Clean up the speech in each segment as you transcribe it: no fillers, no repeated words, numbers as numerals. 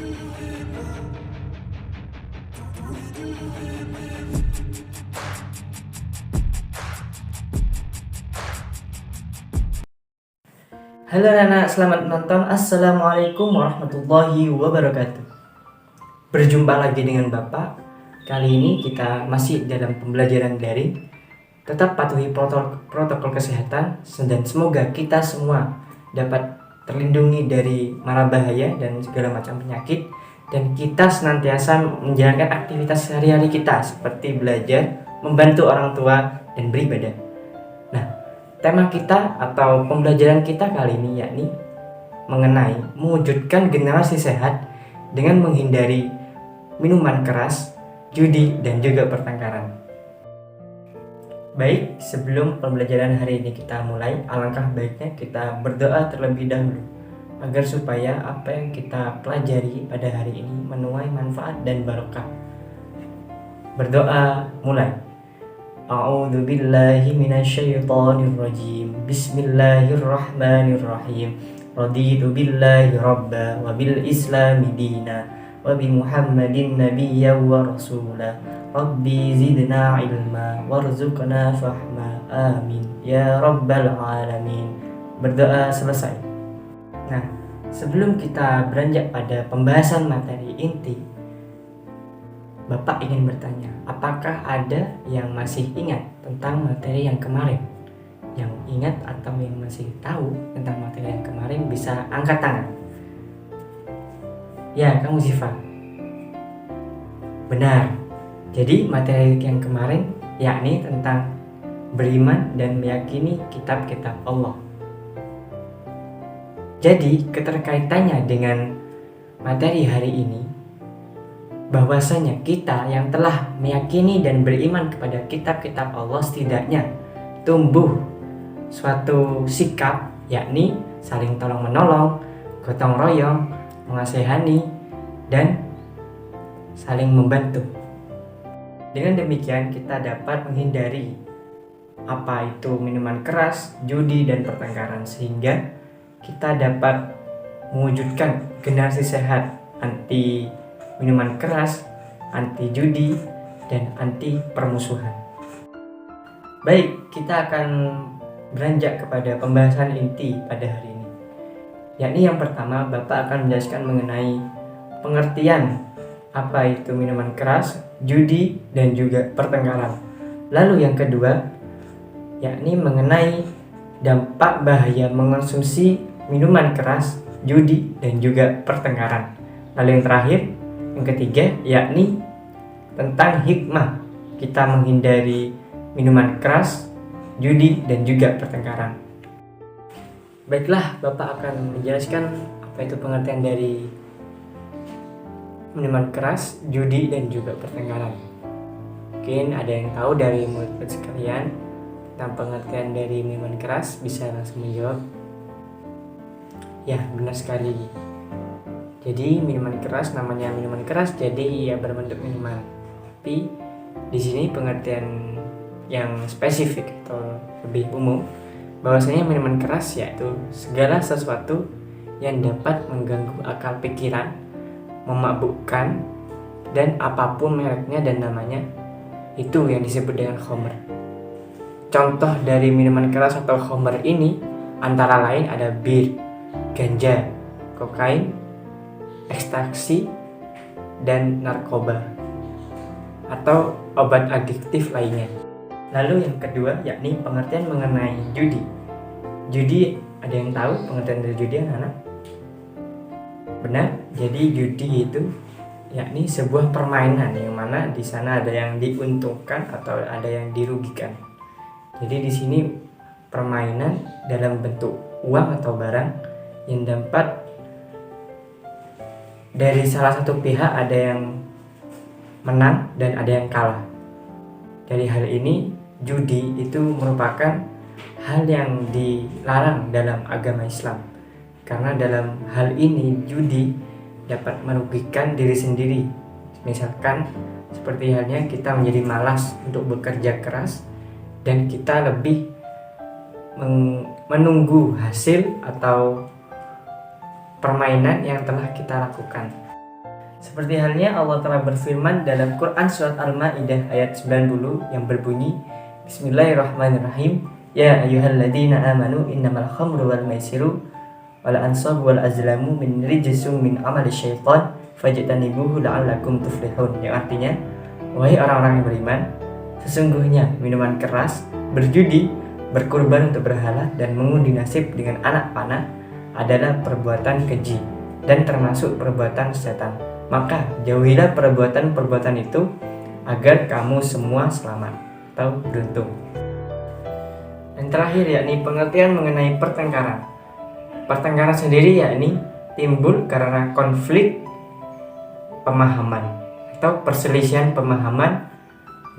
Halo anak, selamat menonton. Assalamualaikum warahmatullahi wabarakatuh. Berjumpa lagi dengan Bapak. Kali ini kita masih dalam pembelajaran daring. Tetap patuhi protokol kesehatan dan semoga kita semua dapat terlindungi dari mara bahaya dan segala macam penyakit, dan kita senantiasa menjalankan aktivitas sehari-hari kita seperti belajar, membantu orang tua, dan beribadah. Nah, tema kita atau pembelajaran kita kali ini yakni mengenai mewujudkan generasi sehat dengan menghindari minuman keras, judi, dan juga pertengkaran. Baik, sebelum pembelajaran hari ini kita mulai, alangkah baiknya kita berdoa terlebih dahulu agar supaya apa yang kita pelajari pada hari ini menuai manfaat dan barokah. Berdoa mulai. A'udzu billahi minasyaitonir rajim. Bismillahirrahmanirrahim. Raditu billahi rabba wa bil islami dina wa bi Muhammadin nabiyya wa rasula. Rabbi zidna ilma warzuqna fahma. Amin ya rabbal alamin. Berdoa selesai. Nah, sebelum kita beranjak pada pembahasan materi inti, Bapak ingin bertanya, apakah ada yang masih ingat tentang materi yang kemarin? Yang ingat atau yang masih tahu tentang materi yang kemarin bisa angkat tangan. Ya, kamu Ziva. Benar. Jadi materi yang kemarin yakni tentang beriman dan meyakini kitab-kitab Allah. Jadi keterkaitannya dengan materi hari ini, bahwasanya kita yang telah meyakini dan beriman kepada kitab-kitab Allah setidaknya tumbuh suatu sikap, yakni saling tolong-menolong, gotong royong, mengasihani, dan saling membantu. Dengan demikian kita dapat menghindari apa itu minuman keras, judi, dan pertengkaran, sehingga kita dapat mewujudkan generasi sehat, anti minuman keras, anti judi, dan anti permusuhan. Baik, kita akan beranjak kepada pembahasan inti pada hari ini. Yakni yang pertama, Bapak akan menjelaskan mengenai pengertian apa itu minuman keras, judi, dan juga pertengkaran. Lalu yang kedua, yakni mengenai dampak bahaya mengonsumsi minuman keras, judi, dan juga pertengkaran. Lalu yang terakhir, yang ketiga, yakni tentang hikmah kita menghindari minuman keras, judi, dan juga pertengkaran. Baiklah, Bapak akan menjelaskan apa itu pengertian dari minuman keras, judi, dan juga pertengkaran. Mungkin ada yang tahu dari murid-murid sekalian tentang pengertian dari minuman keras, bisa langsung menjawab. Ya, benar sekali. Jadi minuman keras namanya minuman keras, jadi ia berbentuk minuman. Tapi di sini pengertian yang spesifik atau lebih umum, bahwasanya minuman keras yaitu segala sesuatu yang dapat mengganggu akal pikiran, memabukkan, dan apapun mereknya dan namanya, itu yang disebut dengan khamr. Contoh dari minuman keras atau khamr ini antara lain ada bir, ganja, kokain, ekstasi, dan narkoba atau obat adiktif lainnya. Lalu yang kedua yakni pengertian mengenai judi. Judi, ada yang tahu pengertian dari judi, anak-anak? Benar, jadi judi itu yakni sebuah permainan yang mana di sana ada yang diuntungkan atau ada yang dirugikan. Jadi di sini permainan dalam bentuk uang atau barang yang dapat dari salah satu pihak ada yang menang dan ada yang kalah. Dari hal ini, judi itu merupakan hal yang dilarang dalam agama Islam. Karena dalam hal ini judi dapat merugikan diri sendiri. Misalkan seperti halnya kita menjadi malas untuk bekerja keras dan kita lebih menunggu hasil atau permainan yang telah kita lakukan. Seperti halnya Allah telah berfirman dalam Quran surat Al-Maidah ayat 90 yang berbunyi, Bismillahirrahmanirrahim. Ya ayyuhalladzina amanu innamal khamru wal maisiru wal ansabu wal azlamu min rijsum min amali syaitan fajtanibuhu la'allakum tuflihun. Yang artinya, wahai orang-orang yang beriman, sesungguhnya minuman keras, berjudi, berkurban untuk berhala, dan mengundi nasib dengan anak panah adalah perbuatan keji dan termasuk perbuatan setan. Maka jauhilah perbuatan-perbuatan itu agar kamu semua selamat atau beruntung. Dan terakhir yakni pengertian mengenai pertengkaran. Pertengkaran sendiri yakni timbul karena konflik pemahaman atau perselisihan pemahaman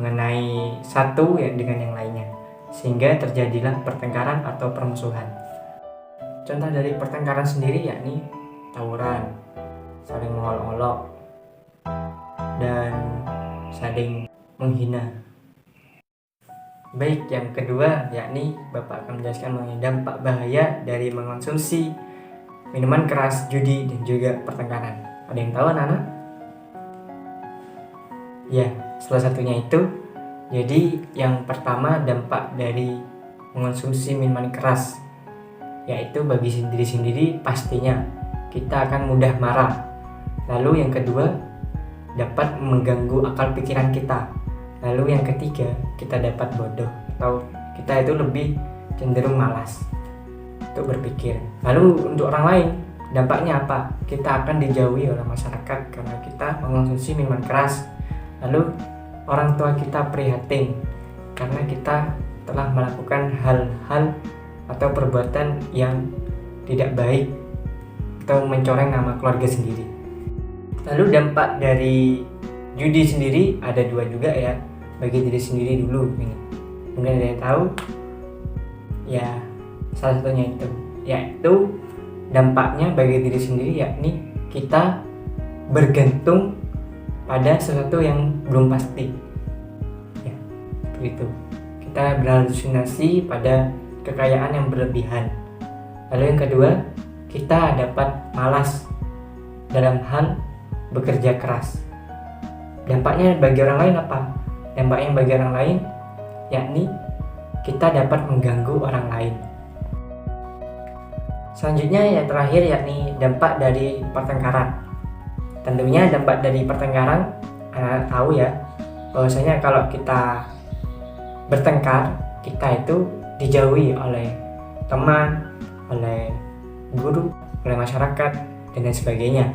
mengenai satu dengan yang lainnya, sehingga terjadilah pertengkaran atau permusuhan. Contoh dari pertengkaran sendiri yakni tawuran, saling mengolok-olok, dan saling menghina. Baik, yang kedua yakni Bapak akan menjelaskan mengenai dampak bahaya dari mengonsumsi minuman keras, judi, dan juga pertengkaran. Ada yang tahu anak-anak? Ya, salah satunya itu. Jadi yang pertama dampak dari mengonsumsi minuman keras, yaitu bagi diri sendiri pastinya kita akan mudah marah. Lalu yang kedua, dapat mengganggu akal pikiran kita. Lalu yang ketiga, kita dapat bodoh atau kita itu lebih cenderung malas untuk berpikir. Lalu untuk orang lain, dampaknya apa? Kita akan dijauhi oleh masyarakat karena kita mengonsumsi minuman keras. Lalu orang tua kita prihatin karena kita telah melakukan hal-hal atau perbuatan yang tidak baik atau mencoreng nama keluarga sendiri. Lalu dampak dari judi sendiri ada dua juga ya, bagi diri sendiri dulu ini. Mungkin ada yang tahu? Ya, salah satunya itu, yaitu dampaknya bagi diri sendiri yakni kita bergantung pada sesuatu yang belum pasti. Ya, begitu. Kita berhalusinasi pada kekayaan yang berlebihan. Lalu yang kedua, kita dapat malas dalam hal bekerja keras. Dampaknya bagi orang lain apa? Dampaknya bagi orang lain yakni kita dapat mengganggu orang lain. Selanjutnya yang terakhir yakni dampak dari pertengkaran. Tentunya dampak dari pertengkaran anak tahu ya, bahwasanya kalau kita bertengkar, kita itu dijauhi oleh teman, oleh guru, oleh masyarakat, dan lain sebagainya.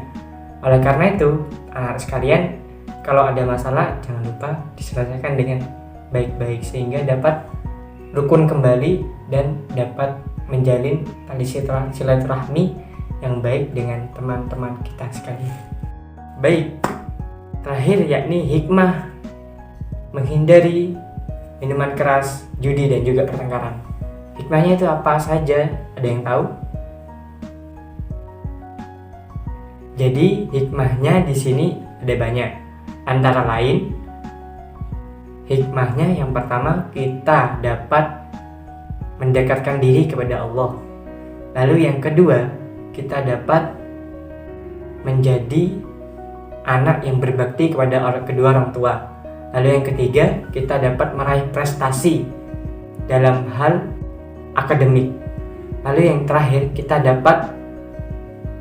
Oleh karena itu, anak-anak sekalian, kalau ada masalah jangan lupa diselesaikan dengan baik-baik sehingga dapat rukun kembali dan dapat menjalin tali silaturahmi yang baik dengan teman-teman kita sekalian. Baik, terakhir yakni hikmah menghindari minuman keras, judi, dan juga pertengkaran. Hikmahnya itu apa saja? Ada yang tahu? Jadi hikmahnya di sini ada banyak. Antara lain, hikmahnya yang pertama kita dapat mendekatkan diri kepada Allah. Lalu yang kedua, kita dapat menjadi anak yang berbakti kepada kedua orang tua. Lalu yang ketiga, kita dapat meraih prestasi dalam hal akademik. Lalu yang terakhir, kita dapat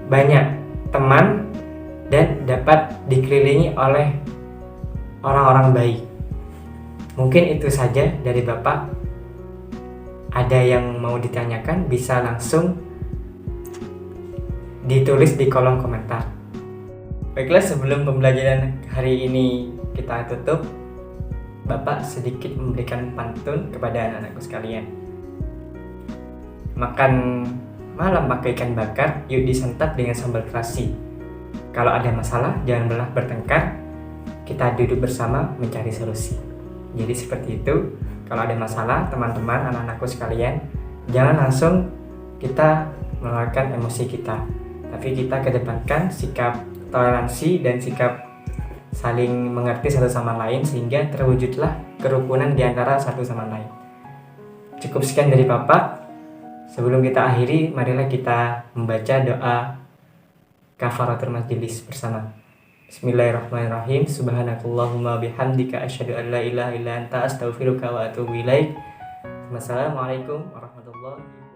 banyak teman dan dapat dikelilingi oleh orang-orang baik. Mungkin itu saja dari Bapak. Ada yang mau ditanyakan bisa langsung ditulis di kolom komentar. Baiklah, sebelum pembelajaran hari ini kita tutup, Bapak sedikit memberikan pantun kepada anak-anakku sekalian. Makan malam pakai ikan bakar, yuk disantap dengan sambal terasi. Kalau ada masalah, jangan pernah bertengkar, kita duduk bersama mencari solusi. Jadi seperti itu, kalau ada masalah, teman-teman, anak-anakku sekalian, jangan langsung kita mengeluarkan emosi kita, tapi kita kedepankan sikap toleransi dan sikap saling mengerti satu sama lain sehingga terwujudlah kerukunan di antara satu sama lain. Cukup sekian dari Bapak. Sebelum kita akhiri, marilah kita membaca doa kafaratul majelis bersama. Bismillahirrahmanirrahim. Subhanakallahumma bihamdika asyhadu an la ilaha illa anta astaghfiruka wa atubu ilaik. Wassalamualaikum warahmatullahi wabarakatuh.